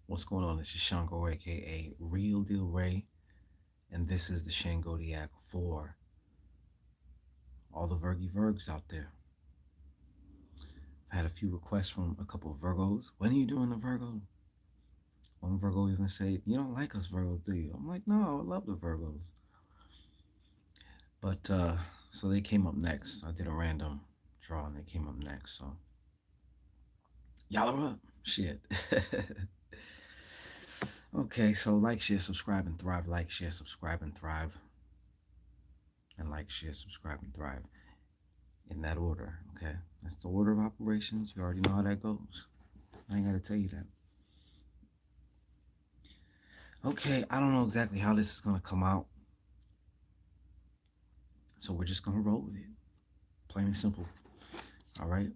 What's going on? This is Shango, aka Real Deal Ray, and this is the Shangodiac for all the Virgs out there. I had a few requests from a couple of Virgos. When are you doing the Virgo? One Virgo even said, "You don't like us Virgos, do you?" I'm like, "No, I love the Virgos." But so they came up next. I did a random draw, and they came up next. So y'all are up. Shit. Okay, so like, share, subscribe, and thrive. Like, share, subscribe, and thrive. And like, share, subscribe, and thrive. In that order, okay? That's the order of operations. You already know how that goes. I ain't got to tell you that. Okay, I don't know exactly how this is going to come out. So we're just going to roll with it. Plain and simple. All right?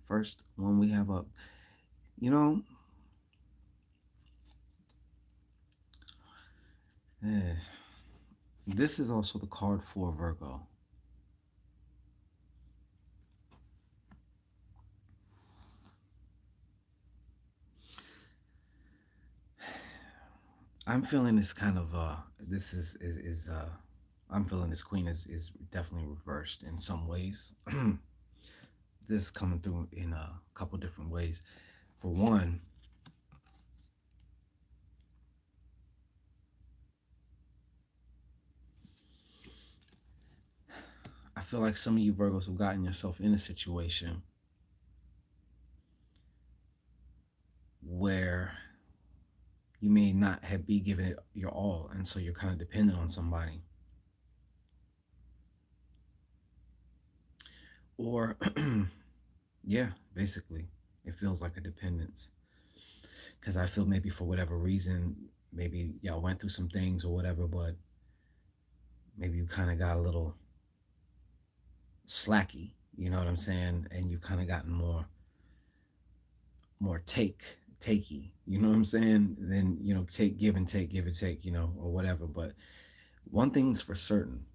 First one we have up. You know, eh, this is also the card for Virgo. I'm feeling this kind of this is I'm feeling this queen is definitely reversed in some ways. This is coming through in a couple different ways. For one, I feel like some of you Virgos have gotten yourself in a situation where you may not have be giving it your all, and so you're kind of dependent on somebody. Or yeah, basically, it feels like a dependence. Because I feel maybe for whatever reason, maybe y'all went through some things or whatever, but maybe you kind of got a little slacky, you know what I'm saying? And you kind of gotten more takey, you know what I'm saying? Then, take, give and take, or whatever. But one thing's for certain.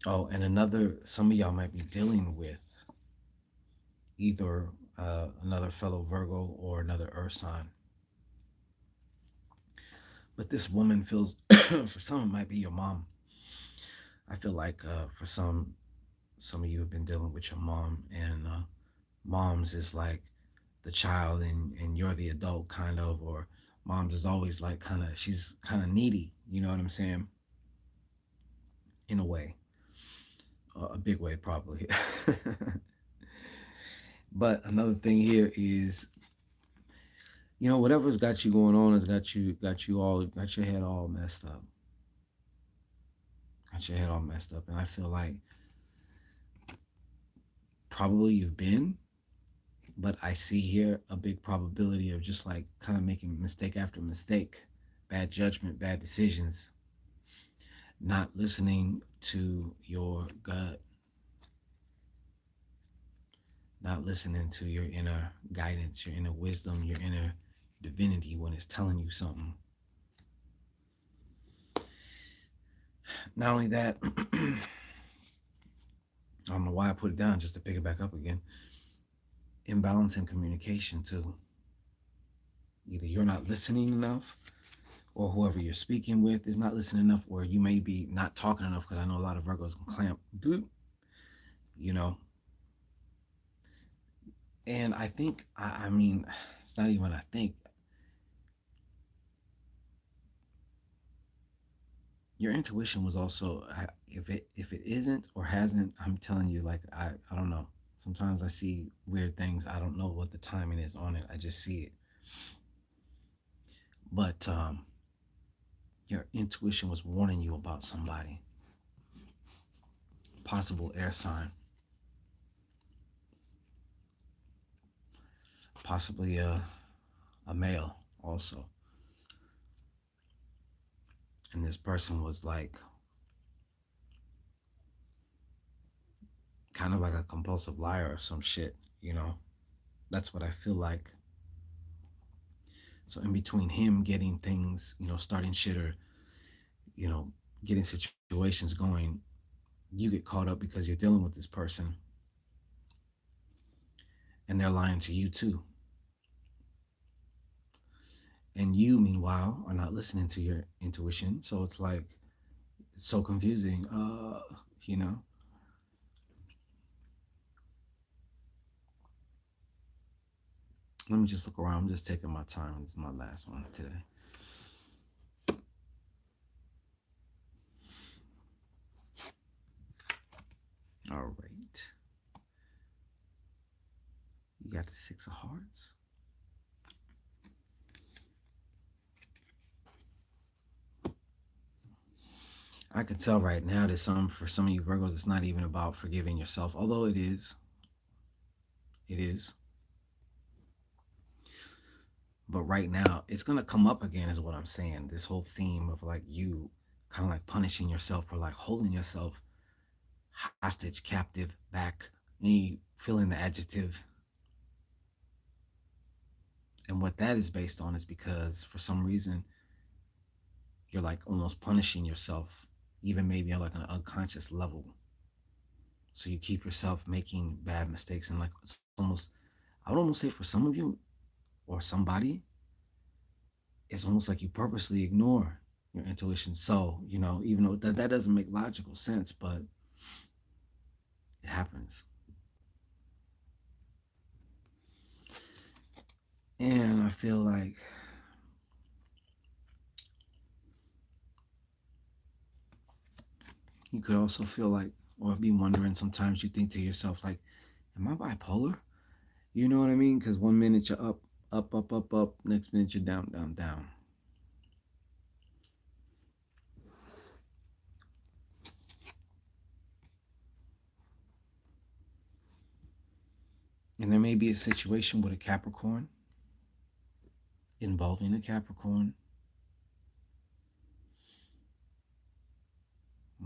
Oh, and another, some of y'all might be dealing with either another fellow Virgo or another Earth sign. But this woman feels, for some, it might be your mom. I feel like for some of you have been dealing with your mom, and moms is like the child, and you're the adult, kind of, or moms is always like she's kind of needy, you know what I'm saying? In a way, a big way, probably. But another thing here is, whatever's got you going on has got your head all messed up. Got your head all messed up. And I feel like probably you've been, but I see here a big probability of just like kind of making mistake after mistake, bad judgment, bad decisions, not listening to your gut, not listening to your inner guidance, your inner wisdom, your inner divinity when it's telling you something. Not only that, I don't know why I put it down, just to pick it back up again. Imbalance in communication too. Either you're not listening enough, or whoever you're speaking with is not listening enough, or you may be not talking enough, because I know a lot of Virgos can clamp, boop, you know. And I think, I mean, it's not even I think. Your intuition was also, if it isn't or hasn't, I'm telling you, like, I don't know. Sometimes I see weird things. I don't know what the timing is on it. I just see it. But your intuition was warning you about somebody, possible air sign, possibly a male also. And this person was like kind of like a compulsive liar or some shit. That's what I feel like. So in between him getting things, starting shit, or, you know, getting situations going, you get caught up because you're dealing with this person, and they're lying to you too. And you, meanwhile, are not listening to your intuition. So it's like, it's so confusing. You know, let me just look around. I'm just taking my time. This is my last one today. All right. You got the Six of Hearts. I can tell right now that for some of you Virgos, it's not even about forgiving yourself, although it is. It is. But right now, it's gonna come up again, is what I'm saying. This whole theme of like you kind of like punishing yourself or like holding yourself hostage, captive, back. And you feeling the adjective. And what that is based on is because for some reason you're like almost punishing yourself, even maybe on like an unconscious level. So you keep yourself making bad mistakes, and like it's almost, I would almost say for some of you or somebody, it's almost like you purposely ignore your intuition. So, even though that doesn't make logical sense, but it happens. And I feel like you could also feel like, or be wondering sometimes, you think to yourself, like, am I bipolar? You know what I mean? Because one minute you're up, up, up, up, up. Next minute you're down, down, down. And there may be a situation with a Capricorn, involving a Capricorn,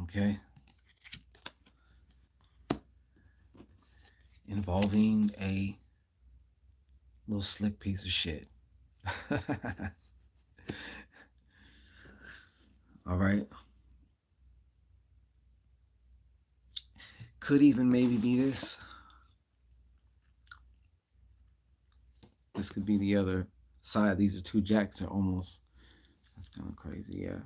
okay? Involving a little slick piece of shit. All right? Could even maybe be this. This could be the other side. These are two jacks. Are almost, that's kind of crazy, yeah.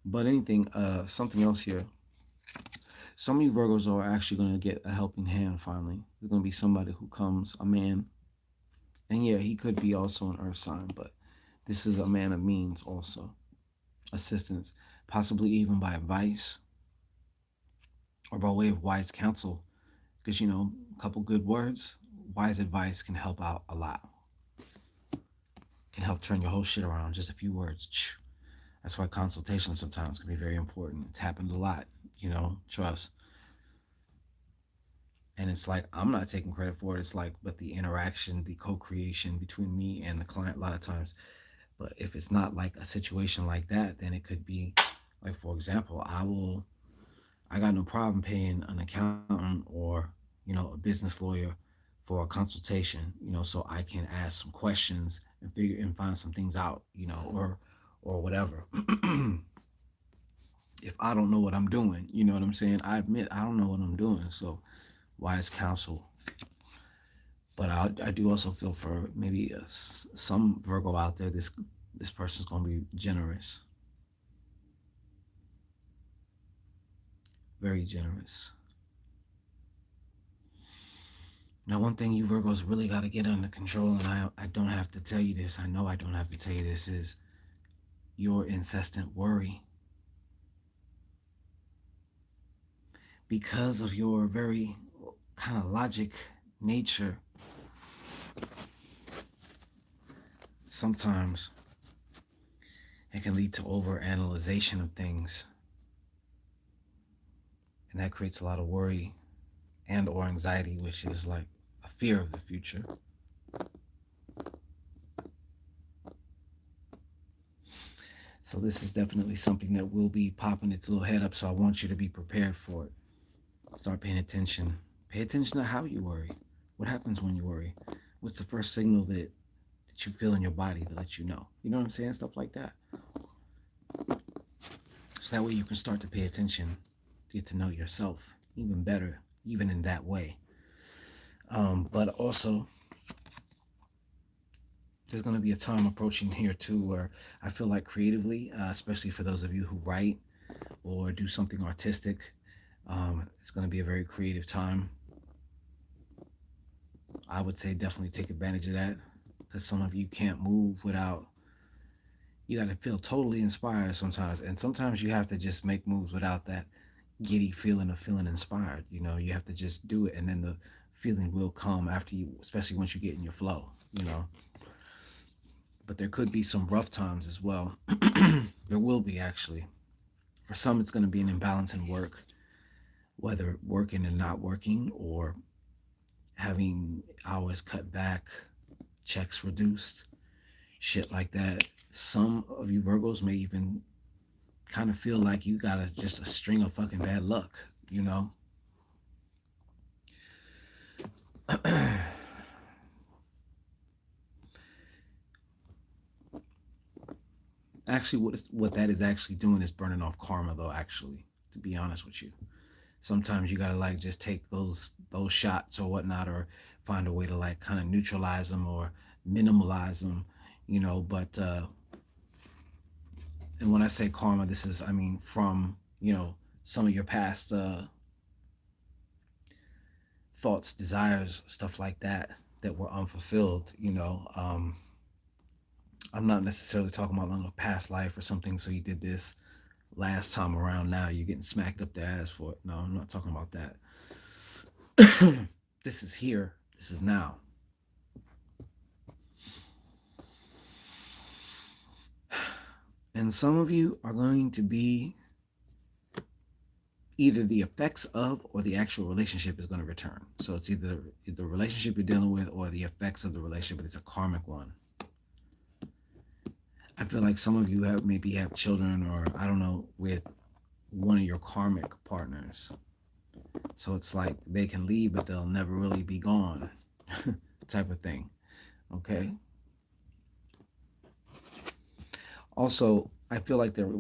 But anything, something else here. Some of you Virgos are actually going to get a helping hand finally. There's going to be somebody who comes, a man. And yeah, he could be also an earth sign, but this is a man of means also. Assistance, possibly even by advice or by way of wise counsel. Because, a couple good words, wise advice can help out a lot. Can help turn your whole shit around. Just a few words. That's why consultation sometimes can be very important. It's happened a lot, trust. And it's like, I'm not taking credit for it. It's like, but the interaction, the co creation between me and the client, a lot of times. But if it's not like a situation like that, then it could be like, for example, I got no problem paying an accountant or, a business lawyer for a consultation, so I can ask some questions and figure and find some things out, or whatever. If I don't know what I'm doing, you know what I'm saying? I admit I don't know what I'm doing. So wise counsel. But I do also feel for maybe some Virgo out there, this person's going to be generous, very generous. Now, one thing you Virgos really got to get under control, and I don't have to tell you this, I know I don't have to tell you this, is your incessant worry. Because of your very kind of logic nature, sometimes it can lead to overanalyzation of things. And that creates a lot of worry and or anxiety, which is like a fear of the future. So this is definitely something that will be popping its little head up. So I want you to be prepared for it. Start paying attention. Pay attention to how you worry. What happens when you worry? What's the first signal that you feel in your body that lets you know? You know what I'm saying? Stuff like that. So that way you can start to pay attention, get to know yourself even better, even in that way. But also, there's going to be a time approaching here too where I feel like creatively, especially for those of you who write or do something artistic, it's going to be a very creative time. I would say definitely take advantage of that because some of you can't move without. You got to feel totally inspired sometimes, and sometimes you have to just make moves without that giddy feeling of feeling inspired. You know, you have to just do it, and then the feeling will come after you, especially once you get in your flow. You know, but there could be some rough times as well. There will be actually. For some, it's going to be an imbalance in work, whether working and not working, or having hours cut back, checks reduced, shit like that. Some of you Virgos may even kind of feel like you got just a string of fucking bad luck, you know? Actually, what that is actually doing is burning off karma, though. Actually, to be honest with you, sometimes you gotta like just take those shots or whatnot, or find a way to like kind of neutralize them or minimalize them, you know. But and when I say karma, this is I mean from some of your past thoughts, desires, stuff like that that were unfulfilled. I'm not necessarily talking about like a past life or something. So you did this last time around. Now you're getting smacked up the ass for it. No, I'm not talking about that. This is here. This is now. And some of you are going to be either the effects of or the actual relationship is going to return. So it's either the relationship you're dealing with or the effects of the relationship, but it's a karmic one. I feel like some of you maybe have children or I don't know with one of your karmic partners. So it's like they can leave, but they'll never really be gone, type of thing. Okay. Also, I feel like there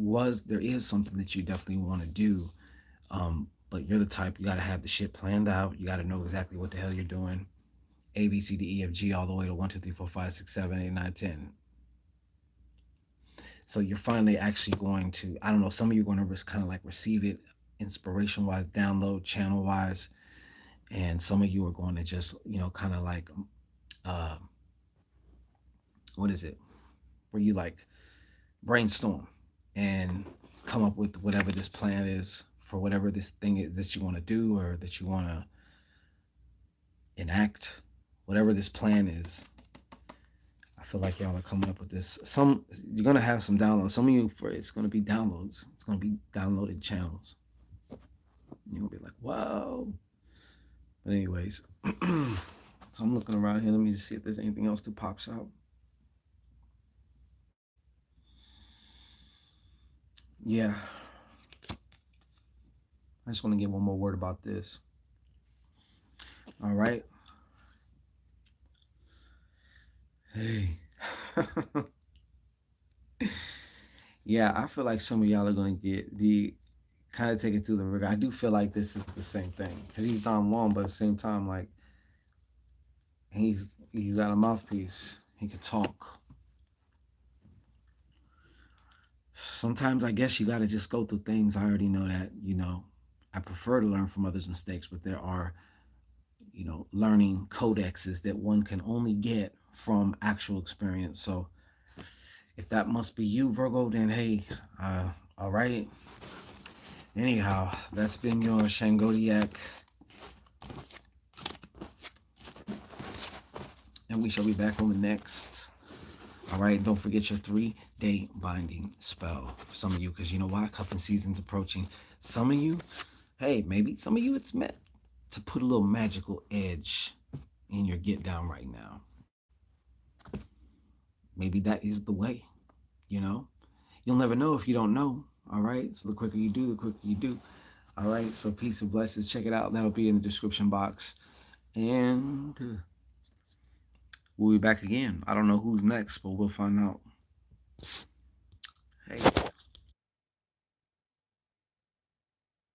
is something that you definitely want to do, but you're the type you got to have the shit planned out. You got to know exactly what the hell you're doing. A B C D E F G all the way to 1 2 3 4 5 6 7 8 9 10. So you're finally actually going to, I don't know, some of you are going to kind of like receive it inspiration wise, download channel wise, and some of you are going to just kind of like uh what is it, where you like brainstorm and come up with whatever this plan is for whatever this thing is that you want to do or that you want to enact, whatever this plan is. I feel like y'all are coming up with this. You're gonna have some downloads. Some of you, for it's gonna be downloads. It's gonna be downloaded channels. You're gonna be like, wow. But anyways, so I'm looking around here. Let me just see if there's anything else that pops out. Yeah. I just want to get one more word about this. All right. Hey. Yeah, I feel like some of y'all are gonna be kind of taken through the rigor. I do feel like this is the same thing because he's Don Juan, but at the same time, like he's got a mouthpiece. He can talk. Sometimes I guess you got to just go through things. I already know that. I prefer to learn from others' mistakes, but there are learning codexes that one can only get from actual experience. So if that must be you, Virgo, then hey, all right. Anyhow, that's been your Shangodiac, and we shall be back on the next. All right, don't forget your 3-day binding spell for some of you, because you know why? Cuffing season's approaching. Some of you, hey, maybe some of you it's meant to put a little magical edge in your get down right now. Maybe that is the way, You'll never know if you don't know. All right, so the quicker you do, the quicker you do. All right, so peace and blessings. Check it out. That'll be in the description box. And we'll be back again. I don't know who's next, but we'll find out. Hey.